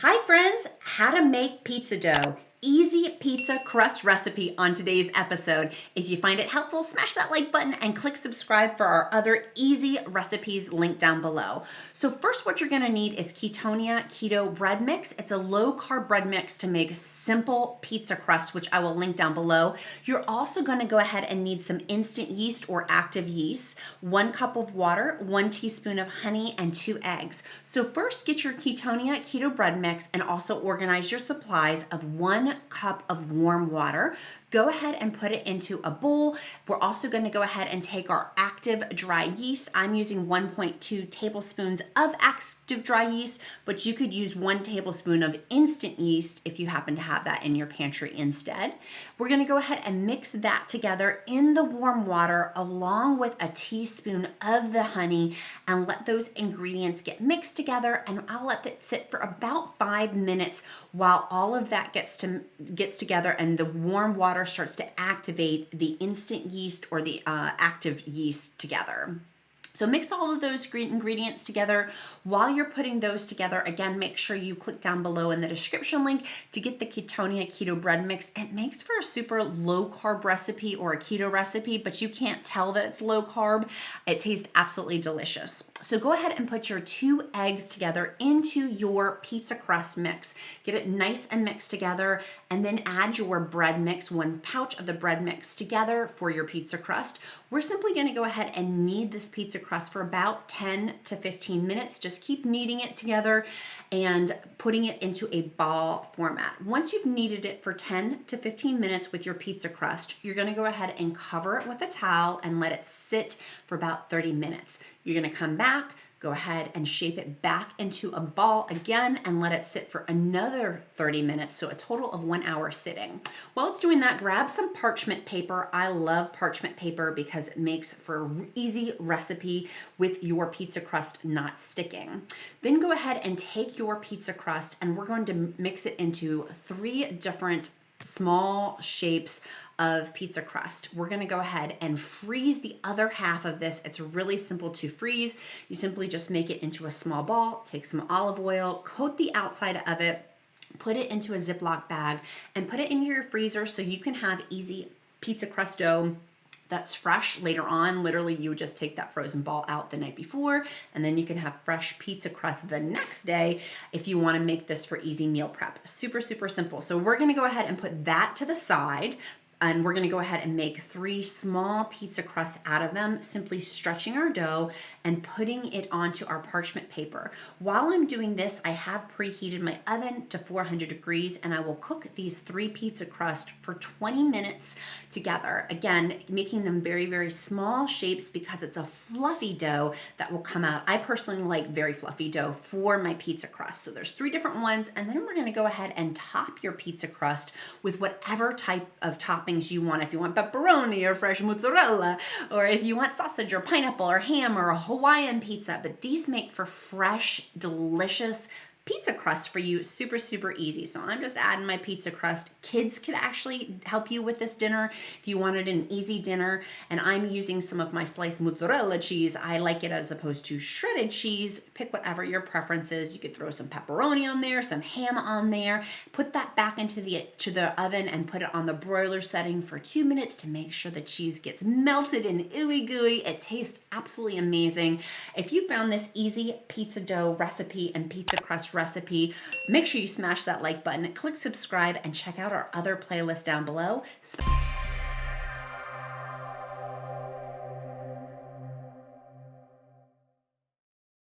Hi friends, how to make pizza dough. Easy pizza crust recipe on today's episode. If you find it helpful, smash that like button and click subscribe for our other easy recipes linked down below. So first what you're gonna need is KETONIA keto bread mix. It's a low carb bread mix to make simple pizza crust, which I will link down below. You're also gonna go ahead and need some instant yeast or active yeast, 1 cup of water, 1 teaspoon of honey, and 2 eggs. So first get your KETONIA keto bread mix and also organize your supplies of 1 cup of warm water. Go ahead and put it into a bowl. We're also going to go ahead and take our active dry yeast. I'm using 1.2 tablespoons of active dry yeast, but you could use 1 tablespoon of instant yeast if you happen to have that in your pantry instead. We're going to go ahead and mix that together in the warm water along with a teaspoon of the honey and let those ingredients get mixed together, and I'll let it sit for about 5 minutes while all of that gets together and the warm water starts to activate the instant yeast or the active yeast together. So mix all of those ingredients together. While you're putting those together, again, make sure you click down below in the description link to get the KETONIA keto bread mix. It makes for a super low carb recipe or a keto recipe, but you can't tell that it's low carb. It tastes absolutely delicious. So go ahead and put your 2 eggs together into your pizza crust mix. Get it nice and mixed together, and then add your bread mix, 1 pouch of the bread mix together for your pizza crust. We're simply going to go ahead and knead this pizza crust for about 10 to 15 minutes. Just keep kneading it together and putting it into a ball format. Once you've kneaded it for 10 to 15 minutes with your pizza crust, you're going to go ahead and cover it with a towel and let it sit for about 30 minutes. You're going to come back, go ahead and shape it back into a ball again and let it sit for another 30 minutes, so a total of 1 hour sitting. While it's doing that, grab some parchment paper. I love parchment paper because it makes for an easy recipe with your pizza crust not sticking. Then go ahead and take your pizza crust and we're going to mix it into 3 different small shapes of pizza crust. We're going to go ahead and freeze the other half of this. It's really simple to freeze. You simply just make it into a small ball, take some olive oil, coat the outside of it, put it into a Ziploc bag, and put it into your freezer so you can have easy pizza crust dough that's fresh later on. Literally, you would just take that frozen ball out the night before, and then you can have fresh pizza crust the next day if you want to make this for easy meal prep. Super, super simple. So we're going to go ahead and put that to the side. And we're going to go ahead and make 3 small pizza crusts out of them, simply stretching our dough and putting it onto our parchment paper. While I'm doing this, I have preheated my oven to 400 degrees and I will cook these 3 pizza crusts for 20 minutes together. Again, making them very, very small shapes because it's a fluffy dough that will come out. I personally like very fluffy dough for my pizza crust. So there's 3 different ones, and then we're going to go ahead and top your pizza crust with whatever type of topping you want. If you want pepperoni or fresh mozzarella, or if you want sausage or pineapple or ham or a Hawaiian pizza, but these make for fresh, delicious pizza crust for you. Super, super easy. So I'm just adding my pizza crust. Kids could actually help you with this dinner if you wanted an easy dinner. And I'm using some of my sliced mozzarella cheese. I like it as opposed to shredded cheese. Pick whatever your preference is. You could throw some pepperoni on there, some ham on there. Put that back into the oven and put it on the broiler setting for 2 minutes to make sure the cheese gets melted and ooey gooey. It tastes absolutely amazing. If you found this easy pizza dough recipe and pizza crust recipe, make sure you smash that like button, click subscribe, and check out our other playlist down below.